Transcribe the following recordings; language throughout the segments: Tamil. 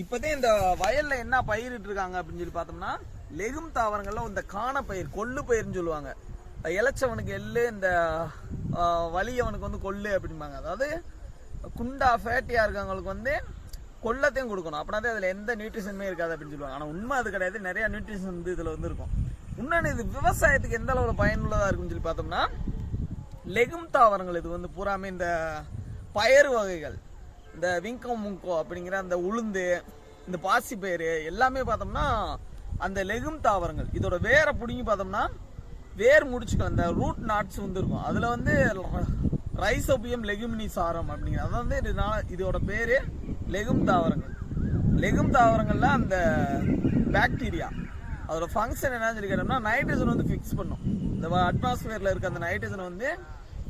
இப்பதே இந்த வயல்ல என்ன பயிரிட்டு இருக்காங்க அப்படின்னு சொல்லி பார்த்தோம்னா லெகும் தாவரங்கள்ல இந்த காண பயிர் கொள்ளு பயிர்னு சொல்லுவாங்க. இளைச்சவனுக்கு எள்ளு, இந்த வலியவனுக்கு வந்து கொள்ளு அப்படிம்பாங்க. அதாவது குண்டா ஃபேட்டியா இருக்கவங்களுக்கு வந்து கொள்ளத்தையும் கொடுக்கணும், அப்படின்னா அதுல எந்த நியூட்ரிஷனுமே இருக்காது அப்படின்னு சொல்லுவாங்க. ஆனா உண்மை அது கிடையாது, நிறைய நியூட்ரிஷன் வந்து இதுல வந்து இருக்கும். இன்னொன்று இது விவசாயத்துக்கு எந்த அளவுல பயனுள்ளதா இருக்குன்னு சொல்லி பார்த்தோம்னா லெகும் தாவரங்கள் இது வந்து பூராமே இந்த பயறு வகைகள், இந்த விங்கோ முங்கோ அப்படிங்கிற அந்த உளுந்து, இந்த பாசி பயிறு எல்லாமே பார்த்தோம்னா அந்த லெகும் தாவரங்கள். இதோட வேரை பிடிங்கி பார்த்தோம்னா வேர் முடிச்சுக்கலாம், இந்த ரூட் நாட்ஸ் வந்து இருக்கும். அதில் வந்து ரைசோபியம் லெகுமினிசாரம் அப்படிங்கிற அது வந்து இதோட பேரு லெகும் தாவரங்கள். லெகும் தாவரங்கள்ல அந்த பாக்டீரியா அதோட ஃபங்க்ஷன் என்னன்னு சொல்லி கேட்டோம்னா நைட்ரஜன் வந்து ஃபிக்ஸ் பண்ணும். இந்த அட்மாஸ்பியர்ல இருக்க அந்த நைட்ரஜனை வந்து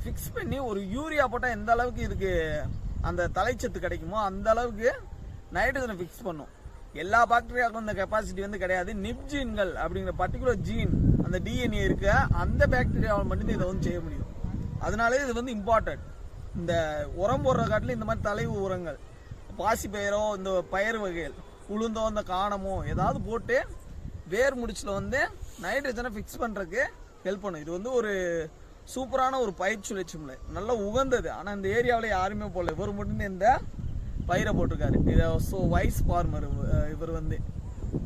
ஃபிக்ஸ் பண்ணி ஒரு யூரியா போட்டால் எந்த அளவுக்கு இதுக்கு அந்த தலைச்சத்து கிடைக்குமோ அந்த அளவுக்கு நைட்ரஜனை ஃபிக்ஸ் பண்ணும். எல்லா பாக்டீரியாவுக்கும் இந்த கெப்பாசிட்டி வந்து கிடையாது. நிப் ஜீன்கள் அப்படிங்கிற பர்டிகுலர் ஜீன், அந்த டிஎன்ஏ இருக்க அந்த பாக்டீரியாவில் மட்டும்தான் இதை வந்து செய்ய முடியும். அதனாலே இது வந்து இம்பார்ட்டன்ட். இந்த உரம் போடுற காட்டில் இந்த மாதிரி தலைவு உரங்கள், பாசி பயிரோ இந்த பயிர் வகைகள், உளுந்தோ இந்த காணமோ ஏதாவது போட்டு வேர் முடிச்சுல வந்து நைட்ரஜனை ஃபிக்ஸ் பண்ணுறதுக்கு ஹெல்ப் பண்ணும். இது வந்து ஒரு சூப்பரான ஒரு பயிர் சுழற்சி முறை, நல்லா உகந்தது. ஆனால் இந்த ஏரியாவில் யாருமே போடல, இவர் மட்டும் இந்த பயிரை போட்டிருக்காரு. ஸோ வைஸ் ஃபார்மர் இவர் வந்து.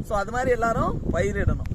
ஸோ அது மாதிரி எல்லாரும் பயிரிடணும்.